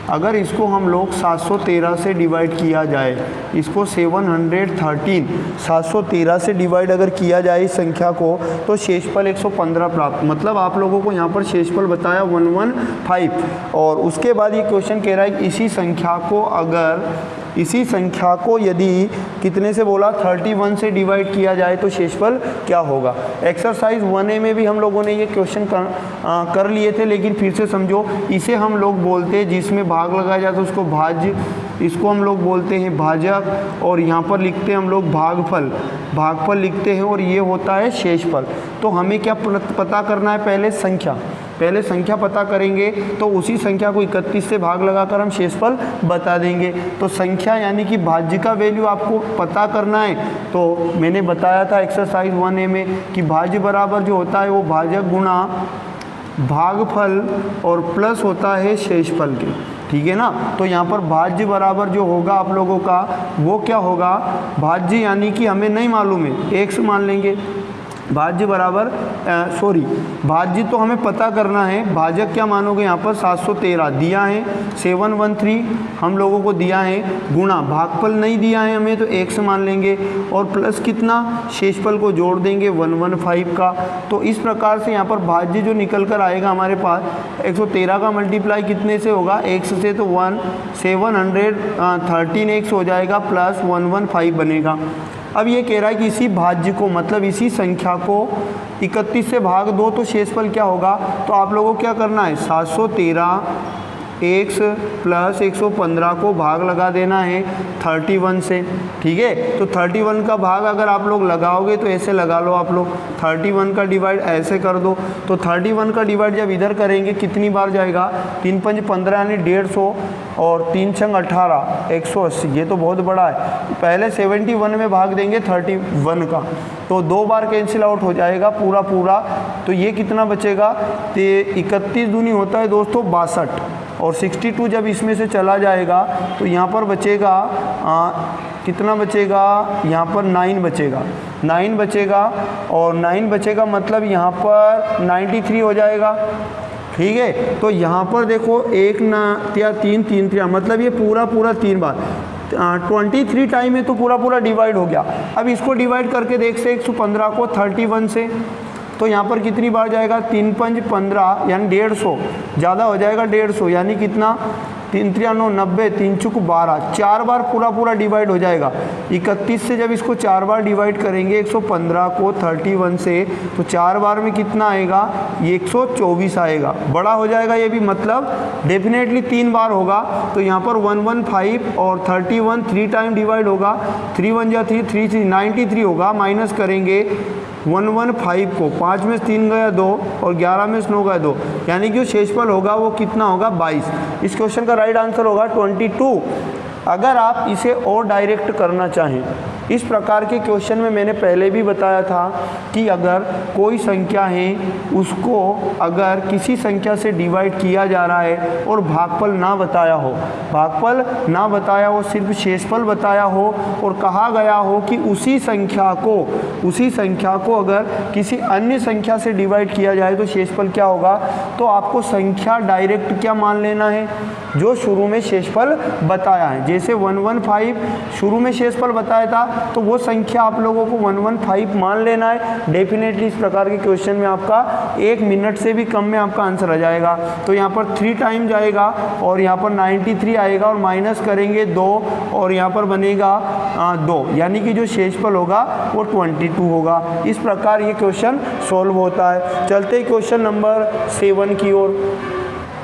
अगर इसको हम लोग 713 से डिवाइड किया जाए, इसको 713 से डिवाइड अगर किया जाए इस संख्या को, तो शेषफल 115 प्राप्त, मतलब आप लोगों को यहाँ पर शेषफल बताया 115। और उसके बाद ये क्वेश्चन कह रहा है कि इसी संख्या को यदि कितने से बोला 31 से डिवाइड किया जाए तो शेषफल क्या होगा। एक्सरसाइज 1A में भी हम लोगों ने ये क्वेश्चन कर लिए थे, लेकिन फिर से समझो, इसे हम लोग बोलते हैं जिसमें भाग लगाया जाता है उसको भाज्य, इसको हम लोग बोलते हैं भाजक, और यहाँ पर लिखते हैं हम लोग भागफल लिखते हैं, और ये होता है शेषफल। तो हमें क्या पता करना है, पहले संख्या पता करेंगे, तो उसी संख्या को 31 से भाग लगाकर हम शेषफल बता देंगे। तो संख्या यानी कि भाज्य का वैल्यू आपको पता करना है। तो मैंने बताया था एक्सरसाइज 1A में कि भाज्य बराबर जो होता है वो भाजक गुणा भागफल और प्लस होता है शेषफल के, ठीक है ना। तो यहाँ पर भाज्य बराबर जो होगा आप लोगों का वो क्या होगा, भाज्य यानी कि हमें नहीं मालूम है, x मान लेंगे, भाज्य बराबर भाज्य तो हमें पता करना है, भाजक क्या मानोगे यहाँ पर 713 दिया है, 713 हम लोगों को दिया है, गुणा भागफल नहीं दिया है हमें, तो 1 मान लेंगे, और प्लस कितना शेषफल को जोड़ देंगे 115 का। तो इस प्रकार से यहाँ पर भाज्य जो निकल कर आएगा हमारे पास 113 का मल्टीप्लाई कितने से होगा, x से, तो 713x हो जाएगा प्लस 115 बनेगा। अब ये कह रहा है कि इसी भाज्य को, मतलब इसी संख्या को 31 से भाग दो तो शेषफल क्या होगा। तो आप लोगों को क्या करना है, 713x प्लस 115 को भाग लगा देना है 31 से, ठीक है। तो 31 का भाग अगर आप लोग लगाओगे तो ऐसे लगा लो, आप लोग 31 का डिवाइड ऐसे कर दो। तो 31 का डिवाइड जब इधर करेंगे कितनी बार जाएगा, 3 5 15 यानी 150, और 3 6 18 180, ये तो बहुत बड़ा है। पहले 71 में भाग देंगे 31 का, तो 2 बार कैंसिल आउट हो जाएगा पूरा। तो ये कितना बचेगा, 31 दूनी होता है दोस्तों 62, और 62 जब इसमें से चला जाएगा तो यहाँ पर बचेगा कितना बचेगा, यहाँ पर 9 बचेगा, और 9 बचेगा मतलब यहाँ पर 93 हो जाएगा, ठीक है। तो यहाँ पर देखो 1 ना 3 3 3, मतलब ये पूरा 3 बार 23 टाइम है, तो पूरा डिवाइड हो गया। अब इसको डिवाइड करके देख से 115 को 31 से, तो यहाँ पर कितनी बार जाएगा, 3 5 15 यानी 150, ज़्यादा हो जाएगा 150, यानी कितना 3 3 9 90, 3 4 12, 4 बार पूरा डिवाइड हो जाएगा। 31 से जब इसको 4 बार डिवाइड करेंगे 115 को 31 से, तो 4 बार में कितना आएगा, 124 आएगा, बड़ा हो जाएगा ये भी, मतलब डेफिनेटली 3 बार होगा। तो यहाँ पर 115 और 31 3 टाइम डिवाइड होगा, 3 1 जा 3 3 3 93 होगा। माइनस करेंगे 115 को, 5 में 3 गया 2 और 11 में 9 गया 2, यानी कि जो शेषफल होगा वो कितना होगा 22। इस क्वेश्चन का राइट आंसर होगा 22। अगर आप इसे और डायरेक्ट करना चाहें, इस प्रकार के क्वेश्चन में मैंने पहले भी बताया था कि अगर कोई संख्या है उसको अगर किसी संख्या से डिवाइड किया जा रहा है और भागफल ना बताया हो, सिर्फ शेषफल बताया हो और कहा गया हो कि उसी संख्या को अगर किसी अन्य संख्या से डिवाइड किया जाए तो शेषफल क्या होगा, तो आपको संख्या डायरेक्ट क्या मान लेना है, जो शुरू में शेषफल बताया है। जैसे 115 शुरू में शेषफल बताया था तो वो संख्या आप लोगों को 115 मान लेना है। डेफिनेटली इस प्रकार के क्वेश्चन में आपका 1 मिनट से भी कम में आपका आंसर आ जाएगा। तो यहाँ पर 3 टाइम जाएगा और यहाँ पर 93 आएगा और माइनस करेंगे 2 और यहाँ पर बनेगा 2, यानी कि जो शेषफल होगा वो 22 होगा। इस प्रकार ये क्वेश्चन सॉल्व होता है। चलते ही क्वेश्चन नंबर 7 की ओर।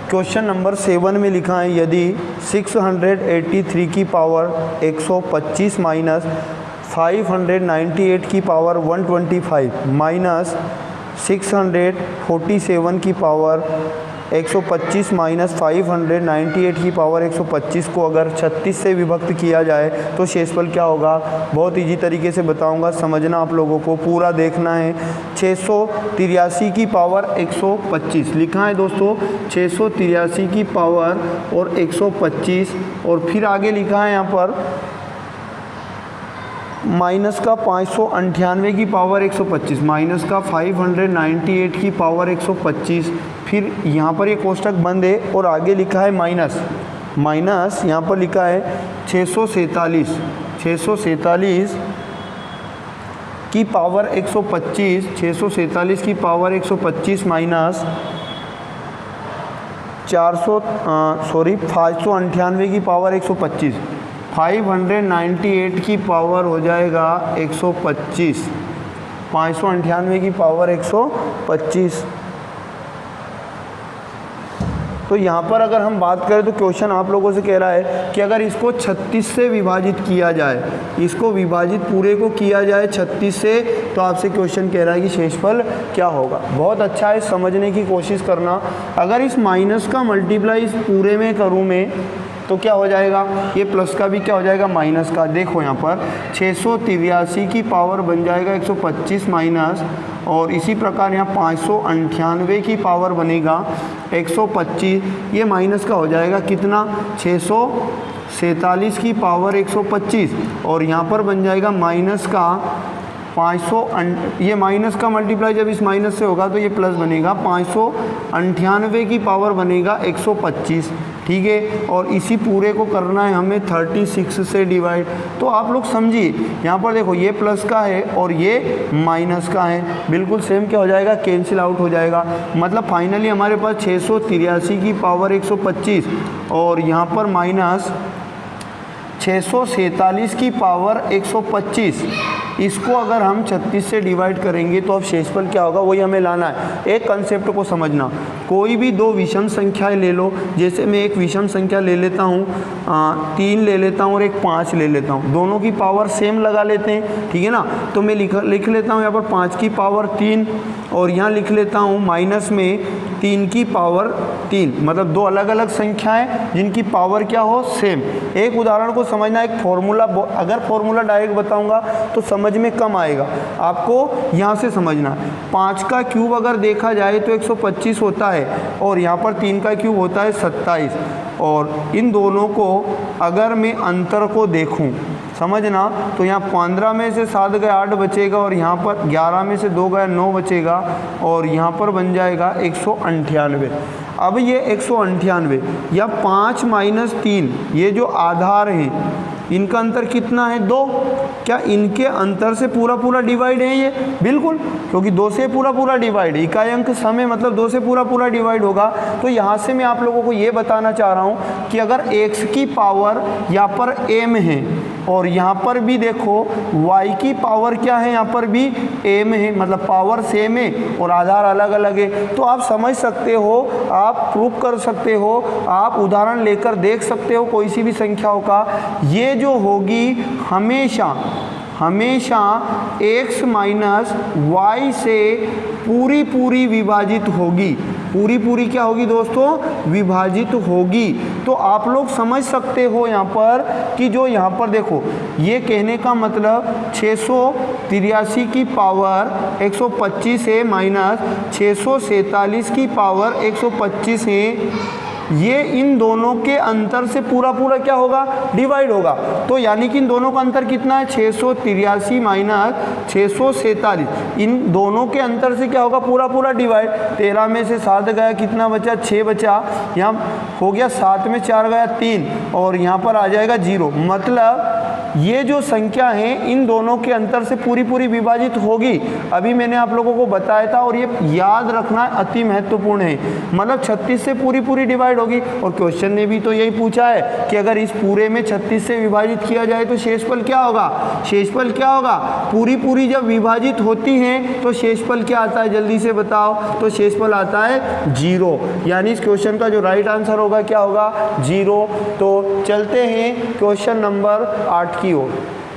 क्वेश्चन नंबर 7 में लिखा है यदि 683 की पावर 125 माइनस 598 की पावर 125 माइनस 647 की पावर 125 माइनस 598 की पावर 125 को अगर 36 से विभक्त किया जाए तो शेषफल क्या होगा। बहुत इजी तरीके से बताऊंगा, समझना आप लोगों को, पूरा देखना है। 683 की पावर 125 लिखा है दोस्तों, 683 की पावर और 125 और फिर आगे लिखा है यहाँ पर माइनस का 598 की पावर 125 माइनस का 598 की पावर 125, फिर यहाँ पर ये कोष्टक बंद है और आगे लिखा है माइनस यहाँ पर लिखा है 647 की पावर 125, 647 की पावर 125 माइनस 598 की पावर 125, 598 की पावर हो जाएगा 125, 598 की पावर 125। तो यहाँ पर अगर हम बात करें तो क्वेश्चन आप लोगों से कह रहा है कि अगर इसको 36 से विभाजित किया जाए, इसको विभाजित पूरे को किया जाए 36 से, तो आपसे क्वेश्चन कह रहा है कि शेषफल क्या होगा। बहुत अच्छा है, समझने की कोशिश करना। अगर इस माइनस का मल्टीप्लाई इस पूरे में करूँ मैं तो क्या हो जाएगा, ये प्लस का भी क्या हो जाएगा माइनस का। देखो यहाँ पर 683 की पावर बन जाएगा 125 माइनस, और इसी प्रकार यहाँ 598 की पावर बनेगा 125, ये माइनस का हो जाएगा कितना 647 की पावर 125, और यहाँ पर बन जाएगा माइनस का 500, ये माइनस का मल्टीप्लाई जब इस माइनस से होगा तो ये प्लस बनेगा 598 की पावर बनेगा 125, ठीक है। और इसी पूरे को करना है हमें 36 से डिवाइड। तो आप लोग समझिए, यहाँ पर देखो ये प्लस का है और ये माइनस का है, बिल्कुल सेम क्या हो जाएगा, कैंसिल आउट हो जाएगा। मतलब फाइनली हमारे पास 683 की पावर 125 और यहाँ पर माइनस 647 की पावर 125, इसको अगर हम 36 से डिवाइड करेंगे तो अब शेषफल क्या होगा, वही हमें लाना है। एक कंसेप्ट को समझना, कोई भी दो विषम संख्याएं ले लो, जैसे मैं एक विषम संख्या ले लेता हूँ 3 ले लेता हूँ और एक 5 ले लेता हूँ, दोनों की पावर सेम लगा लेते हैं, ठीक है ना। तो मैं लिख लेता हूँ यहाँ पर 5 की पावर 3 और यहाँ लिख लेता हूँ माइनस में 3 की पावर 3, मतलब दो अलग अलग संख्याएं जिनकी पावर क्या हो, सेम। एक उदाहरण को समझना, एक फॉर्मूला, अगर फॉर्मूला डायरेक्ट बताऊंगा तो समझ में कम आएगा, आपको यहाँ से समझना है। 5 का क्यूब अगर देखा जाए तो 125 होता है और यहाँ पर 3 का क्यूब होता है 27, और इन दोनों को अगर मैं अंतर को देखूं, समझना, तो यहाँ 15 में से 7 गए 8 बचेगा और यहाँ पर 11 में से 2 गए 9 बचेगा और यहाँ पर बन जाएगा 198। अब ये 198 या 5 माइनस 3, ये जो आधार हैं इनका अंतर कितना है, 2। क्या इनके अंतर से पूरा पूरा डिवाइड है ये, बिल्कुल, क्योंकि 2 से पूरा पूरा डिवाइड है, इकाई अंक समय मतलब 2 से पूरा पूरा डिवाइड होगा। तो यहाँ से मैं आप लोगों को ये बताना चाह रहा हूँ कि अगर x की पावर यहाँ पर m है और यहाँ पर भी देखो y की पावर क्या है, यहाँ पर भी m है, मतलब पावर सेम है और आधार अलग अलग है, तो आप समझ सकते हो, आप प्रूव कर सकते हो, आप उदाहरण लेकर देख सकते हो कोई सी भी संख्याओं का, ये जो होगी हमेशा x माइनस y से पूरी विभाजित होगी। पूरी पूरी क्या होगी दोस्तों, विभाजित होगी। तो आप लोग समझ सकते हो यहाँ पर कि जो यहाँ पर देखो, ये कहने का मतलब 683 की पावर 125 है माइनस 647 की पावर 125 है, ये इन दोनों के अंतर से पूरा पूरा क्या होगा, डिवाइड होगा। तो यानी कि इन दोनों का अंतर कितना है, 683 माइनस 647, इन दोनों के अंतर से क्या होगा, पूरा पूरा डिवाइड। 13 में से 7 गया, कितना बचा, 6 बचा, यहाँ हो गया 7 में 4 गया 3, और यहाँ पर आ जाएगा 0। मतलब ये जो संख्या है इन दोनों के अंतर से पूरी पूरी विभाजित होगी। अभी मैंने आप लोगों को बताया था, और ये याद रखना अति महत्वपूर्ण है। मतलब 36 से पूरी पूरी डिवाइड होगी, और क्वेश्चन ने भी तो यही पूछा है कि अगर इस पूरे में 36 से विभाजित किया जाए तो शेषफल क्या होगा, शेषफल क्या होगा। पूरी पूरी जब विभाजित होती हैं तो शेषफल क्या आता है, जल्दी से बताओ। तो शेषफल आता है 0, यानी इस क्वेश्चन का जो राइट आंसर होगा क्या होगा, 0। तो चलते हैं क्वेश्चन नंबर 8 की ओर।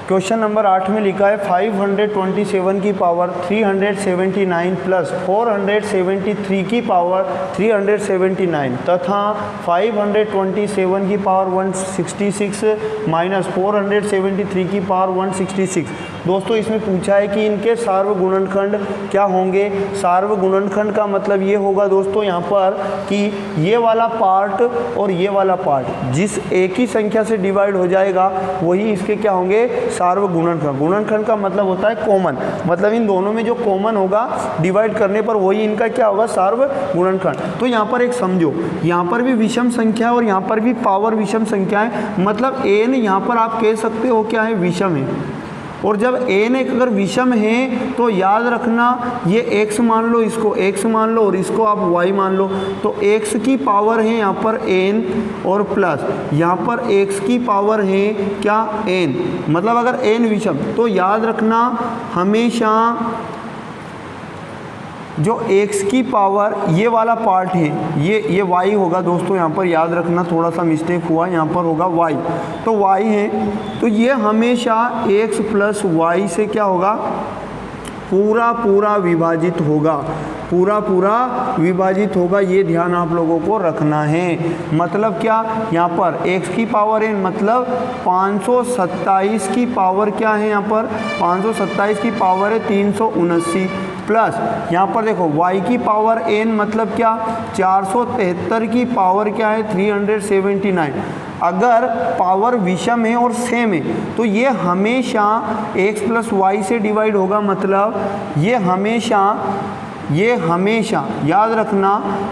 क्वेश्चन नंबर 8 में लिखा है 527 की पावर 379 प्लस 473 की पावर 379 तथा 527 की पावर 166 माइनस 473 की पावर 166। दोस्तों इसमें पूछा है कि इनके सार्वगुणनखंड क्या होंगे। सार्वगुणनखंड का मतलब ये होगा दोस्तों यहाँ पर कि ये वाला पार्ट और ये वाला पार्ट जिस एक ही संख्या से डिवाइड हो जाएगा वही इसके क्या होंगे, सार्वगुणनखंड। गुणनखंड का मतलब होता है कॉमन, मतलब इन दोनों में जो कॉमन होगा डिवाइड करने पर वही इनका क्या होगा, सार्वगुणनखंड। तो यहाँ पर एक समझो, यहाँ पर भी विषम संख्या और यहाँ पर भी पावर विषम संख्या है। मतलब n यहाँ पर आप कह सकते हो क्या है, विषम है। और जब n एक अगर विषम है तो याद रखना ये x मान लो, इसको x मान लो और इसको आप y मान लो। तो x की पावर है यहाँ पर n और प्लस यहाँ पर x की पावर है क्या, n। मतलब अगर n विषम तो याद रखना हमेशा जो x की पावर ये वाला पार्ट है ये y होगा दोस्तों। यहाँ पर याद रखना थोड़ा सा मिस्टेक हुआ, यहाँ पर होगा y। तो y है तो ये हमेशा x प्लस y से क्या होगा, पूरा पूरा विभाजित होगा, पूरा पूरा विभाजित होगा। ये ध्यान आप लोगों को रखना है। मतलब क्या, यहाँ पर x की पावर n मतलब 527 की पावर क्या है, यहाँ पर 527 की पावर है 379 प्लस यहाँ पर देखो y की पावर n मतलब क्या, 473 की पावर क्या है 379। अगर पावर विषम है और सेम है तो ये हमेशा x प्लस वाई से डिवाइड होगा। मतलब ये हमेशा याद रखना,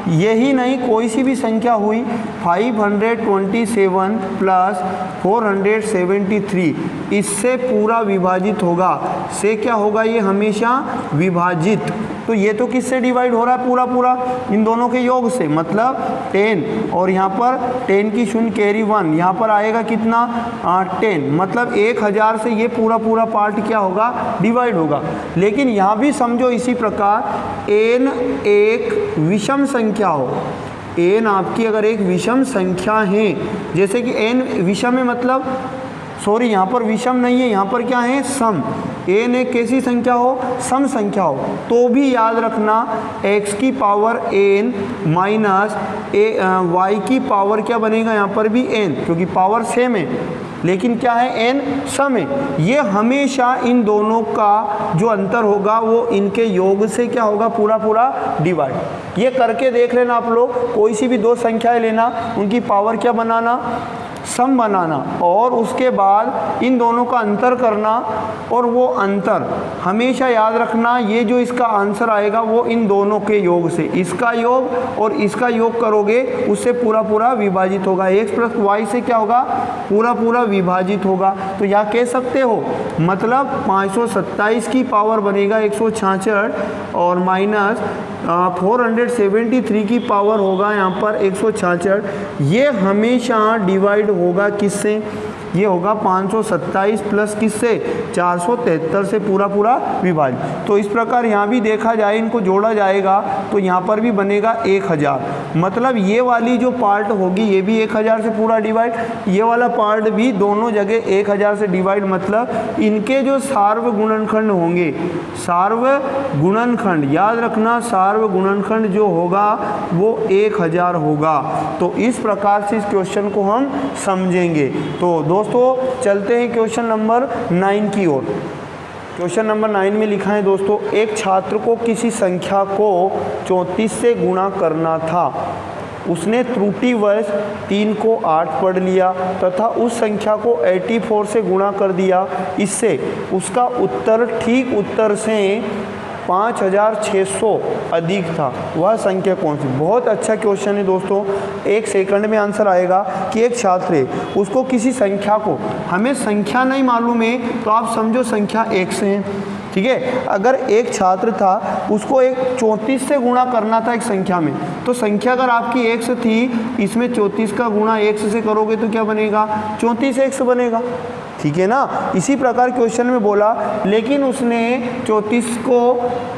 यही नहीं कोई सी भी संख्या हुई 527 प्लस 473 इससे पूरा विभाजित होगा। से क्या होगा, ये हमेशा विभाजित। तो ये तो किससे डिवाइड हो रहा है, पूरा पूरा इन दोनों के योग से। मतलब 10 और यहाँ पर 10 की शून्य कैरी 1, यहाँ पर आएगा कितना 10। मतलब 1000 से ये पूरा पूरा पार्ट क्या होगा, डिवाइड होगा। लेकिन यहाँ भी समझो इसी प्रकार n एक विषम संख्या हो, n आपकी अगर एक विषम संख्या है, जैसे कि n विषम है मतलब सॉरी यहाँ पर विषम नहीं है, यहाँ पर क्या है, सम। n एक कैसी संख्या हो, सम संख्या हो, तो भी याद रखना x की पावर n माइनस y की पावर क्या बनेगा, यहाँ पर भी n, क्योंकि पावर सेम है लेकिन क्या है, n सम है। ये हमेशा इन दोनों का जो अंतर होगा वो इनके योग से क्या होगा, पूरा पूरा डिवाइड। ये करके देख लेना आप लोग, कोई सी भी दो संख्याएं लेना, उनकी पावर क्या बनाना, सम बनाना, और उसके बाद इन दोनों का अंतर करना, और वो अंतर हमेशा याद रखना ये जो इसका आंसर आएगा वो इन दोनों के योग से, इसका योग और इसका योग करोगे उससे पूरा पूरा विभाजित होगा। x प्लस वाई से क्या होगा, पूरा पूरा विभाजित होगा। तो यहाँ कह सकते हो मतलब 527 की पावर बनेगा 166 और माइनस 473 की पावर होगा यहाँ पर 166। ये हमेशा डिवाइड होगा किससे, ये होगा 527 प्लस किससे 473 से पूरा पूरा विभाजित। तो इस प्रकार यहाँ भी देखा जाए, इनको जोड़ा जाएगा तो यहाँ पर भी बनेगा 1000। मतलब ये वाली जो पार्ट होगी ये भी 1000 से पूरा डिवाइड, ये वाला पार्ट भी दोनों जगह 1000 से डिवाइड। मतलब इनके जो सार्व गुणनखंड होंगे, सार्व गुणनखंड याद रखना, सार्व गुणनखंड जो होगा वो 1000 होगा। तो इस प्रकार से इस क्वेश्चन को हम समझेंगे। तो दोस्तों चलते हैं क्वेश्चन नंबर 9 की ओर। क्वेश्चन नंबर 9 में लिखा है दोस्तों, एक छात्र को किसी संख्या को 34 से गुणा करना था। उसने त्रुटिवश 3 को 8 पढ़ लिया तथा उस संख्या को 84 से गुणा कर दिया। इससे उसका उत्तर ठीक उत्तर से 5600 अधिक था। वह संख्या कौन सी? बहुत अच्छा क्वेश्चन है दोस्तों, 1 सेकंड में आंसर आएगा कि एक छात्र है, उसको किसी संख्या को, हमें संख्या नहीं मालूम है तो आप समझो संख्या 1 से है, ठीक है। अगर एक छात्र था, उसको एक 34 से गुणा करना था एक संख्या में, तो संख्या अगर आपकी 1 थी, इसमें 34 का गुणा 1 से करोगे तो क्या बनेगा? 34x बनेगा, ठीक है ना। इसी प्रकार क्वेश्चन में बोला, लेकिन उसने 34 को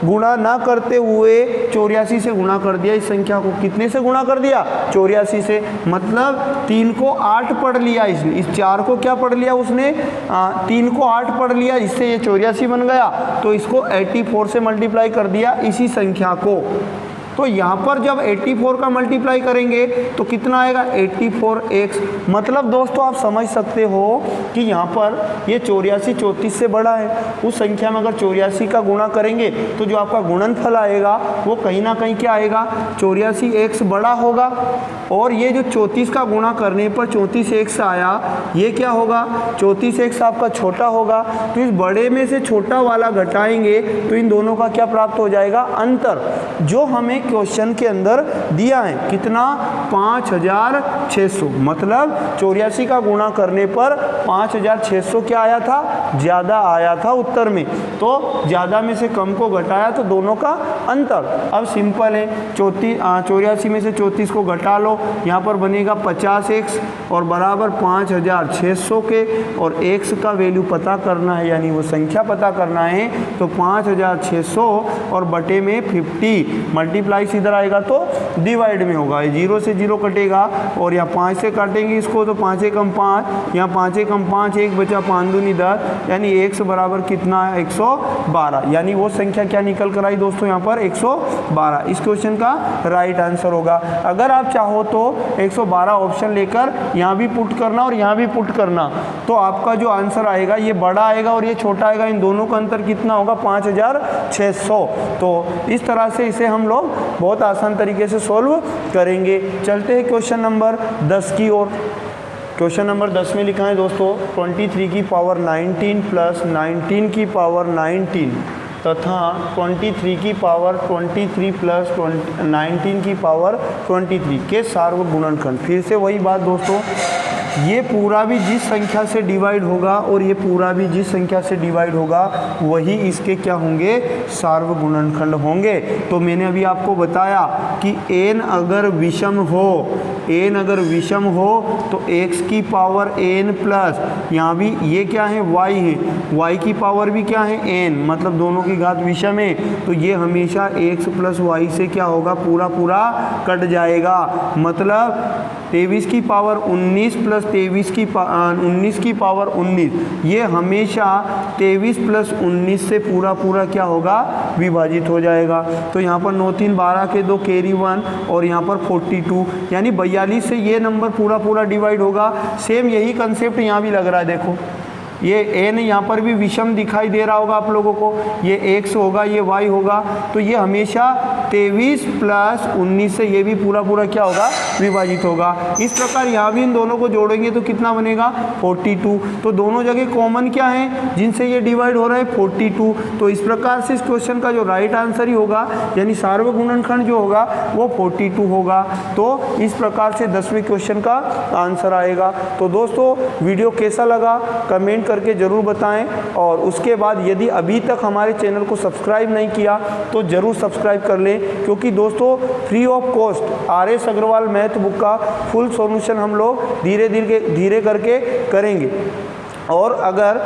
गुणा ना करते हुए 84 से गुणा कर दिया। इस संख्या को कितने से गुणा कर दिया? 84 से। मतलब 3 को 8 पढ़ लिया इसने, इस 4 को क्या पढ़ लिया उसने? 3 को 8 पढ़ लिया, इससे ये 84 बन गया। तो इसको 84 से मल्टीप्लाई कर दिया इसी संख्या को। तो यहाँ पर जब 84 का मल्टीप्लाई करेंगे तो कितना आएगा? 84x। मतलब दोस्तों आप समझ सकते हो कि यहाँ पर ये 84 34 से बड़ा है। उस संख्या में अगर 84 का गुणा करेंगे तो जो आपका गुणनफल आएगा वो कहीं ना कहीं क्या आएगा? 84x बड़ा होगा। और ये जो 34 का गुणा करने पर 34x आया, ये क्या होगा? 34x आपका छोटा होगा। तो इस बड़े में से छोटा वाला घटाएंगे तो इन दोनों का क्या प्राप्त हो जाएगा? अंतर, जो हमें क्वेश्चन के अंदर दिया है। कितना? 5600। मतलब 84 का गुणा करने पर 5600 क्या आया था? ज़्यादा आया था उत्तर में। तो ज़्यादा में से कम को घटाया तो दोनों का अंतर। अब सिंपल है, 84 में से 34 को घटा लो, यहाँ पर बनेगा 50x और बराबर 5600 के, और x का वैल्यू पता करना है, यानी वो संख्या पता करना है। तो 5600 और बटे में 50, मल्टीप्लाई इधर आएगा तो डिवाइड में होगा। 0 से 0 कटेगा और यहाँ 5 से काटेंगे इसको तो 5 एकम 5, यहाँ 5 एकम 5, 1 बचा 5 दूनी 10, यानी x बराबर कितना है? 112। यानी वो संख्या क्या निकल कर आई दोस्तों? यहाँ पर 112 इस क्वेश्चन का राइट आंसर होगा। अगर आप चाहो तो 112 ऑप्शन लेकर यहाँ भी पुट करना और यहाँ भी पुट करना, तो आपका जो आंसर आएगा ये बड़ा आएगा और ये छोटा आएगा। इन दोनों का अंतर कितना होगा? 5600। तो इस तरह से इसे हम लोग बहुत आसान तरीके से सॉल्व करेंगे। चलते हैं क्वेश्चन नंबर 10 की ओर। क्वेश्चन नंबर 10 में लिखा है दोस्तों, 23 की पावर 19 प्लस 19 की पावर 19 तथा 23 की पावर 23 प्लस 19 की पावर 23 के सार्व गुणनखंड। फिर से वही बात दोस्तों, ये पूरा भी जिस संख्या से डिवाइड होगा और ये पूरा भी जिस संख्या से डिवाइड होगा वही इसके क्या होंगे? सार्व गुणनखंड होंगे। तो मैंने अभी आपको बताया कि n अगर विषम हो, n अगर विषम हो तो x की पावर n प्लस, यहाँ भी ये क्या है? y है, y की पावर भी क्या है? n, मतलब दोनों की घात विषम है। तो ये हमेशा x प्लस y से क्या होगा? पूरा पूरा कट जाएगा। मतलब 23 की पावर 19 प्लस 19 की पावर 19, ये हमेशा 23 प्लस 19 से पूरा पूरा क्या होगा? विभाजित हो जाएगा। तो यहाँ पर 9 3 12 के 2 कैरी 1 और यहाँ पर 42, यानी 42 से ये नंबर पूरा पूरा डिवाइड होगा। सेम यही कंसेप्ट यहाँ भी लग रहा है। देखो ये n यहाँ पर भी विषम दिखाई दे रहा होगा आप लोगों को, ये x होगा, ये y होगा। तो ये हमेशा 23 प्लस 19 से ये भी पूरा पूरा क्या होगा? विभाजित होगा। इस प्रकार यहाँ भी इन दोनों को जोड़ेंगे तो कितना बनेगा? 42। तो दोनों जगह कॉमन क्या है जिनसे ये डिवाइड हो रहा है? 42। तो इस प्रकार से इस क्वेश्चन का जो राइट आंसर ही होगा, यानी सार्व गुणनखंड जो होगा वो 42 होगा। तो इस प्रकार से 10वें क्वेश्चन का आंसर आएगा। तो दोस्तों वीडियो कैसा लगा कमेंट करके ज़रूर बताएं। और उसके बाद यदि अभी तक हमारे चैनल को सब्सक्राइब नहीं किया तो ज़रूर सब्सक्राइब कर लें, क्योंकि दोस्तों free of cost R S. Agarwal math book का फुल सॉल्यूशन हम लोग धीरे करके करेंगे। और अगर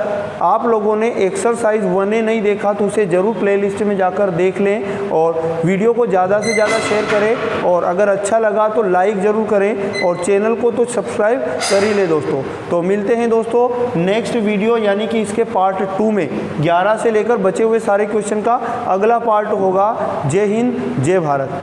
आप लोगों ने एक्सरसाइज 1A नहीं देखा तो उसे ज़रूर प्लेलिस्ट में जाकर देख लें और वीडियो को ज़्यादा से ज़्यादा शेयर करें, और अगर अच्छा लगा तो लाइक ज़रूर करें और चैनल को तो सब्सक्राइब कर ही लें दोस्तों। तो मिलते हैं दोस्तों नेक्स्ट वीडियो यानी कि इसके पार्ट 2 में 11 से लेकर बचे हुए सारे क्वेश्चन का अगला पार्ट होगा। जय हिंद, जय भारत।